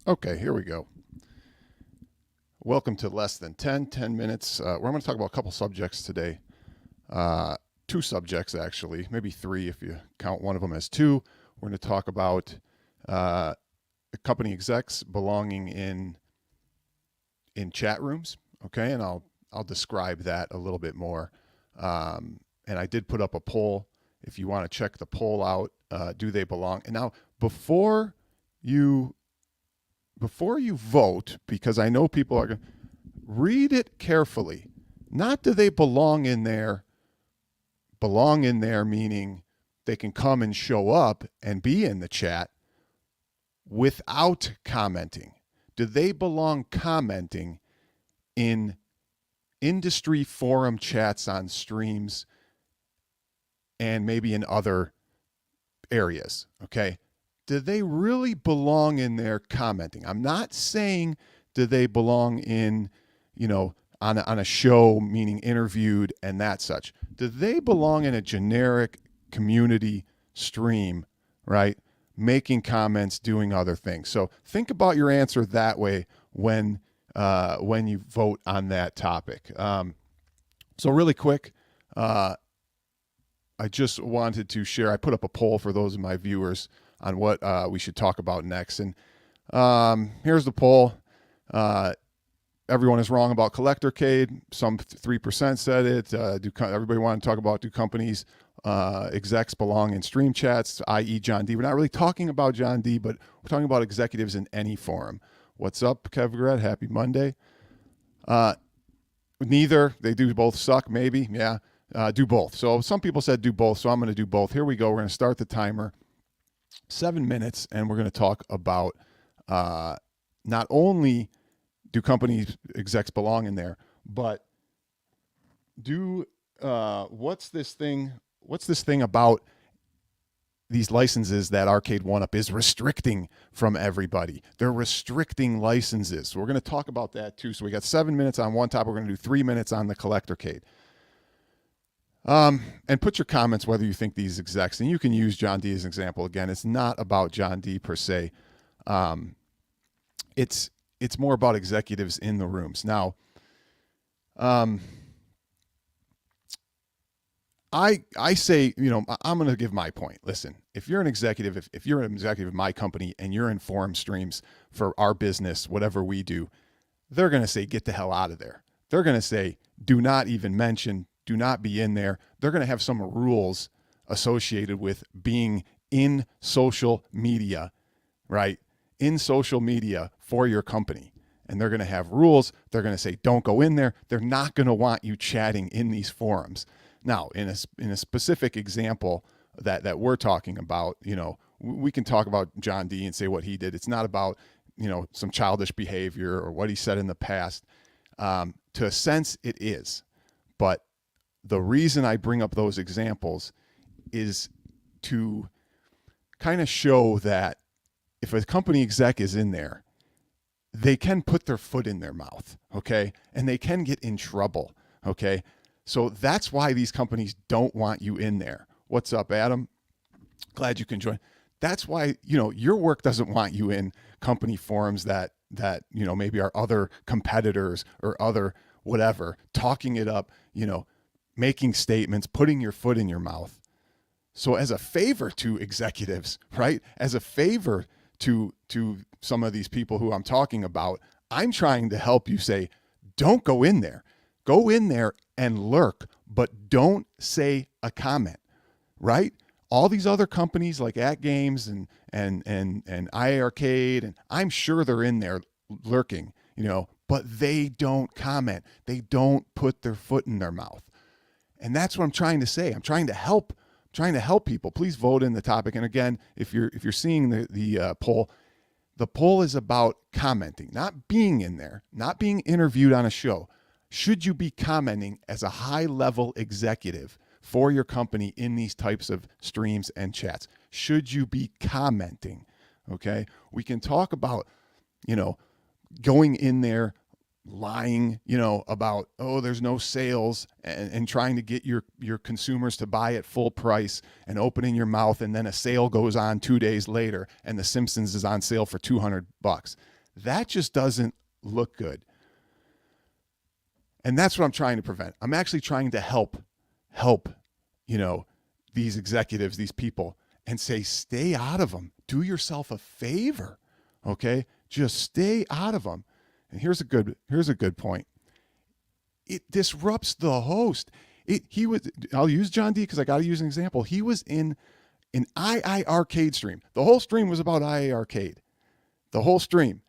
Okay, here we go. Welcome to Less Than 10 minutes. Where I'm going to talk about a couple subjects today. Two subjects, actually, maybe three if you count one of them as two. We're going to talk about company execs belonging in chat rooms, okay? And I'll describe that a little bit more. And I did put up a poll. If you want to check the poll out, do they belong? And now, before you vote, because I know people are going to read it carefully. Not do they belong in there meaning they can come and show up and be in the chat without commenting. Do they belong commenting in industry forum chats on streams and maybe in other areas, okay? Do they really belong in there commenting? I'm not saying do they belong in, on a show, meaning interviewed and that such. Do they belong in a generic community stream, right? Making comments, doing other things. So think about your answer that way when you vote on that topic. So really quick, I just wanted to share. I put up a poll for those of my viewers on what we should talk about next. And here's the poll. Everyone is wrong about CollectorCade. Some 3% said it. Everybody want to talk about, do companies execs belong in stream chats, i.e. John D. We're not really talking about John D., but we're talking about executives in any forum. What's up, Kevgred? Happy Monday. Neither. They do both suck, maybe. Yeah. Do both. So some people said do both, so I'm going to do both. Here we go. We're going to start the timer. 7 minutes, and we're going to talk about not only do company execs belong in there, but do what's this thing about these licenses that Arcade 1UP is restricting from everybody. They're restricting licenses. So we're going to talk about that too. So we got 7 minutes on one topic. We're going to do 3 minutes on the CollectorCade. And put your comments whether you think these execs, and you can use John D as an example. Again, it's not about John D per se. It's more about executives in the rooms. Now, I say, I'm going to give my point. Listen, if you're an executive, if you're an executive of my company and you're in forum streams for our business, whatever we do, they're going to say, get the hell out of there. They're going to say, do not even mention, do not be in there. They're going to have some rules associated with being in social media, right? In social media for your company. And they're going to have rules. They're going to say, don't go in there. They're not going to want you chatting in these forums. Now, in a specific example that we're talking about, we can talk about John D and say what he did. It's not about, some childish behavior or what he said in the past. To a sense, it is. But the reason I bring up those examples is to kind of show that if a company exec is in there, they can put their foot in their mouth, okay? And they can get in trouble, okay? So that's why these companies don't want you in there. What's up, Adam? Glad you can join. That's why, your work doesn't want you in company forums that maybe are other competitors or other whatever, talking it up, making statements, putting your foot in your mouth. So as a favor to executives, right? As a favor to some of these people who I'm talking about, I'm trying to help you say, don't go in there. Go in there and lurk, but don't say a comment, right? All these other companies like At Games and Arcade, and I'm sure they're in there lurking, but they don't comment. They don't put their foot in their mouth. And that's what I'm trying to say. I'm trying to help people. Please vote in the topic. And again, if you're seeing the poll, the poll is about commenting, not being in there, not being interviewed on a show. Should you be commenting as a high-level executive for your company in these types of streams and chats? Should you be commenting? Okay, we can talk about, going in there lying, about, there's no sales and trying to get your consumers to buy at full price and opening your mouth. And then a sale goes on 2 days later and The Simpsons is on sale for $200. That just doesn't look good. And that's what I'm trying to prevent. I'm actually trying to help, these executives, these people, and say, stay out of them. Do yourself a favor. Okay? Just stay out of them. And here's a good point. It disrupts the host. I'll use John D because I got to use an example. He was in an II Arcade stream. The whole stream was about II Arcade. The whole stream.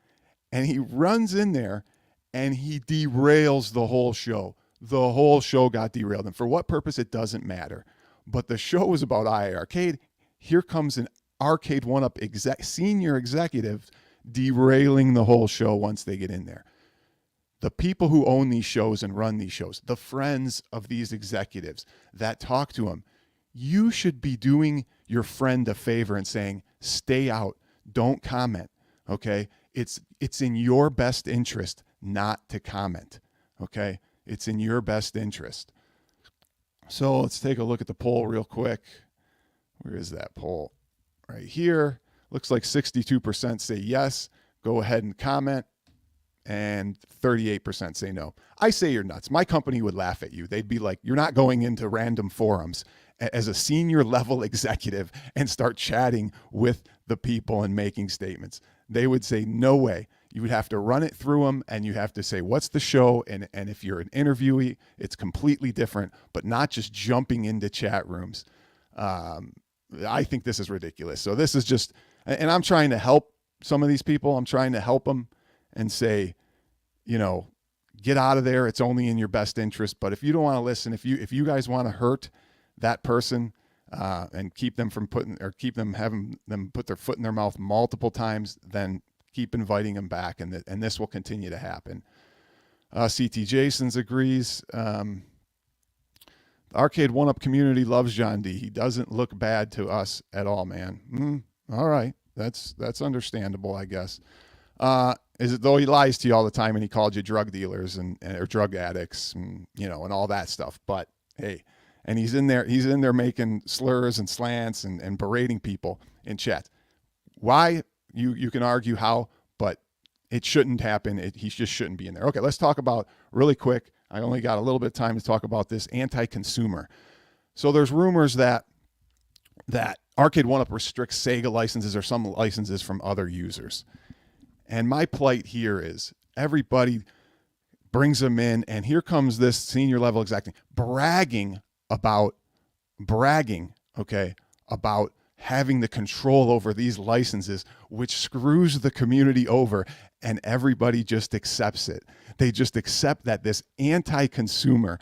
And he runs in there and he derails the whole show. The whole show got derailed. And for what purpose, it doesn't matter. But the show was about II Arcade. Here comes an Arcade 1-Up senior executive derailing the whole show once they get in there. The people who own these shows and run these shows, the friends of these executives that talk to them, you should be doing your friend a favor and saying, stay out, don't comment, okay? It's in your best interest not to comment, okay? It's in your best interest. So let's take a look at the poll real quick. Where is that poll? Right here. Looks like 62% say yes, go ahead and comment, and 38% say no. I say you're nuts. My company would laugh at you. They'd be like, you're not going into random forums as a senior level executive and start chatting with the people and making statements. They would say, no way. You would have to run it through them, and you have to say, what's the show? And if you're an interviewee, it's completely different, but not just jumping into chat rooms. I think this is ridiculous. So this is just, and I'm trying to help some of these people. I'm trying to help them and say, get out of there. It's only in your best interest. But if you don't want to listen, if you guys want to hurt that person and keep them from having them put their foot in their mouth multiple times, then keep inviting them back, and this will continue to happen. CT Jasons agrees. The Arcade 1-Up community loves John D. He doesn't look bad to us at all, man. All right. That's understandable, I guess. Is it though he lies to you all the time and he called you drug dealers or drug addicts and all that stuff. But hey, and he's in there making slurs and slants and berating people in chat. Why? You can argue how, but it shouldn't happen. He just shouldn't be in there. Okay, let's talk about really quick. I only got a little bit of time to talk about this anti-consumer. So there's rumors that Arcade 1-Up restricts Sega licenses or some licenses from other users. And my plight here is everybody brings them in, and here comes this senior level executive bragging about having the control over these licenses, which screws the community over, and everybody just accepts it. They just accept that this anti-consumer,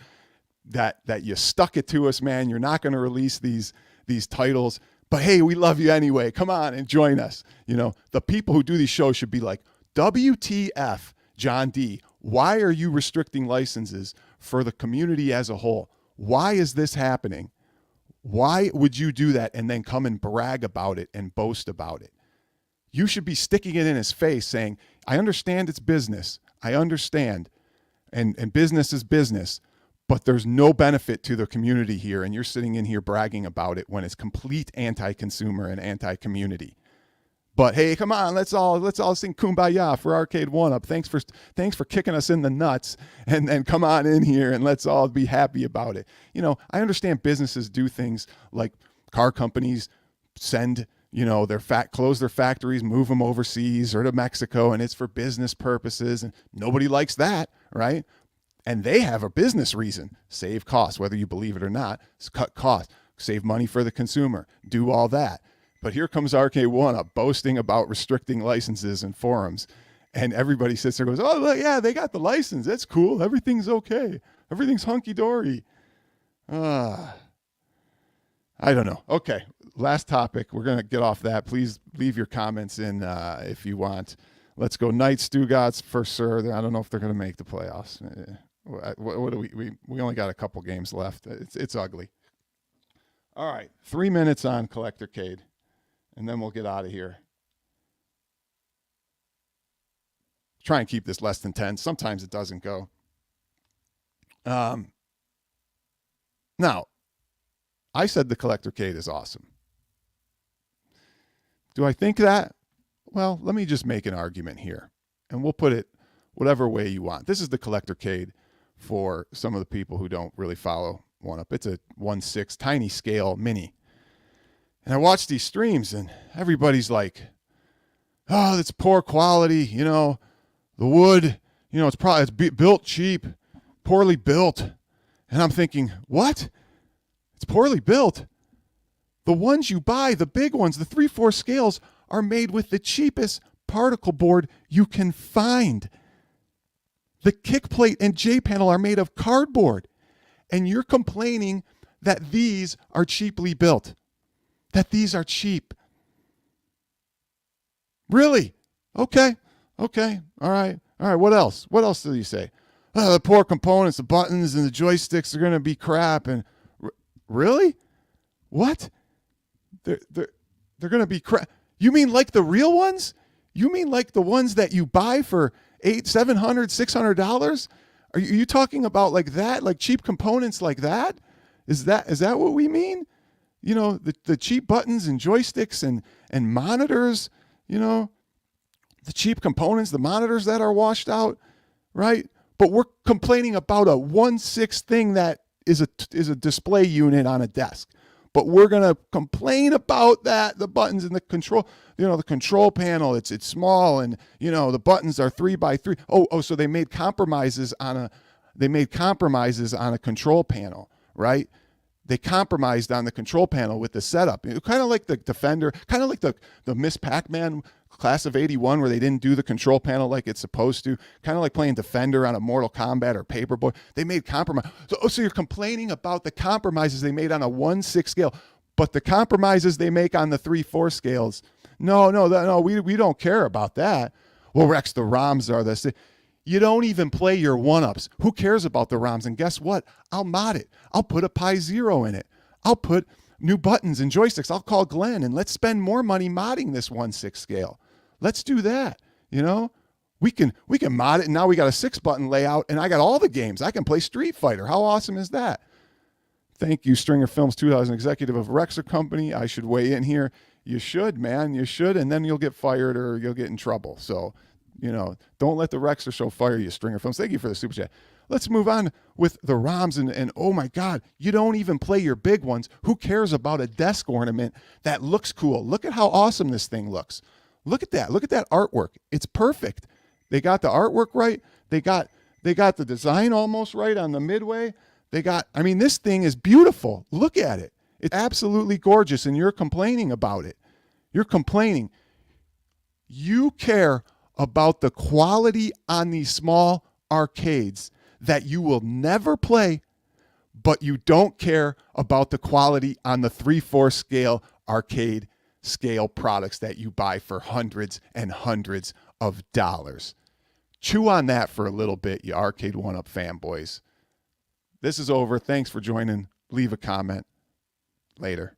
that you stuck it to us, man. You're not going to release these titles, but hey, we love you anyway. Come on and join us. The people who do these shows should be like, WTF, John D. Why are you restricting licenses for the community as a whole? Why is this happening? Why would you do that and then come and brag about it and boast about it? You should be sticking it in his face saying, I understand it's business. I understand. And business is business, but there's no benefit to the community here. And you're sitting in here bragging about it when it's complete anti-consumer and anti-community. But hey, come on, let's all sing Kumbaya for Arcade 1-Up. Thanks for kicking us in the nuts, and come on in here and let's all be happy about it. I understand businesses do things like car companies send, close their factories, move them overseas or to Mexico, and it's for business purposes, and nobody likes that, right? And they have a business reason: save costs, whether you believe it or not, cut costs, save money for the consumer, do all that. But here comes Arcade 1-Up boasting about restricting licenses and forums. And everybody sits there and goes, oh, yeah, they got the license. That's cool. Everything's okay. Everything's hunky-dory. I don't know. Okay, last topic. We're going to get off that. Please leave your comments in if you want. Let's go Knights, Stugatz for sure. I don't know if they're going to make the playoffs. What do we only got a couple games left. It's ugly. All right, 3 minutes on CollectorCade. And then we'll get out of here. Try and keep this less than 10. Sometimes it doesn't go. Now, I said the CollectorCade is awesome. Do I think that? Well, let me just make an argument here. and we'll put it whatever way you want. This is the Collector Cade for some of the people who don't really follow one up. It's a 1/6 tiny scale mini. And I watch these streams and everybody's like, oh, that's poor quality. You know, the wood, you know, it's built cheap, poorly built. And I'm thinking, what? It's poorly built. The ones you buy, the big ones, the 3/4 scales, are made with the cheapest particle board you can find. The kick plate and J panel are made of cardboard. And you're complaining that these are cheaply built, that these are cheap. Really? Okay. All right. What else? What else do you say? Oh, the poor components, the buttons and the joysticks are going to be crap. And really? What? They're going to be crap. You mean like the real ones? You mean like the ones that you buy for $800, $700, $600? Are you talking about like that, like cheap components like that? Is that what we mean? You know, the cheap buttons and joysticks and monitors, you know, the cheap components, the monitors that are washed out, right? But we're complaining about a 1/6 thing that is a display unit on a desk. But we're going to complain about that, the buttons and the control, you know, the control panel, it's small, and, you know, the buttons are 3x3. Oh, so they made compromises on a control panel, right? They compromised on the control panel with the setup. Kind of like the Defender, kind of like the Miss Pac-Man class of 81 where they didn't do the control panel like it's supposed to. Kind of like playing Defender on a Mortal Kombat or Paperboy. They made compromise. So you're complaining about the compromises they made on a 1/6 scale, but the compromises they make on the 3/4 scales, no, we don't care about that. Well, Rex, the ROMs are this. You don't even play your 1-ups. Who cares about the ROMs? And guess what? I'll mod it. I'll put a Pi Zero in it. I'll put new buttons and joysticks. I'll call Glenn and let's spend more money modding this 1/6 scale. Let's do that. You know, we can mod it, and now we got a 6-button layout, and I got all the games. I can play Street Fighter. How awesome is that? Thank you, Stringer Films 2000 executive of Rexer Company. I should weigh in here. You should, man. You should, and then you'll get fired or you'll get in trouble. So, you know, don't let the Rexer show fire you, Stringer Films. Thank you for the super chat. Let's move on with the ROMs, and oh my God, you don't even play your big ones. Who cares about a desk ornament that looks cool? Look at how awesome this thing looks. Look at that. Look at that artwork. It's perfect. They got the artwork right. They got the design almost right on the midway. This thing is beautiful. Look at it. It's absolutely gorgeous, and you're complaining about it. You're complaining. You care about the quality on these small arcades that you will never play, but you don't care about the quality on the 3/4 scale arcade scale products that you buy for hundreds and hundreds of dollars. Chew on that for a little bit, you Arcade 1-Up fanboys. This is over. Thanks for joining. Leave a comment. Later.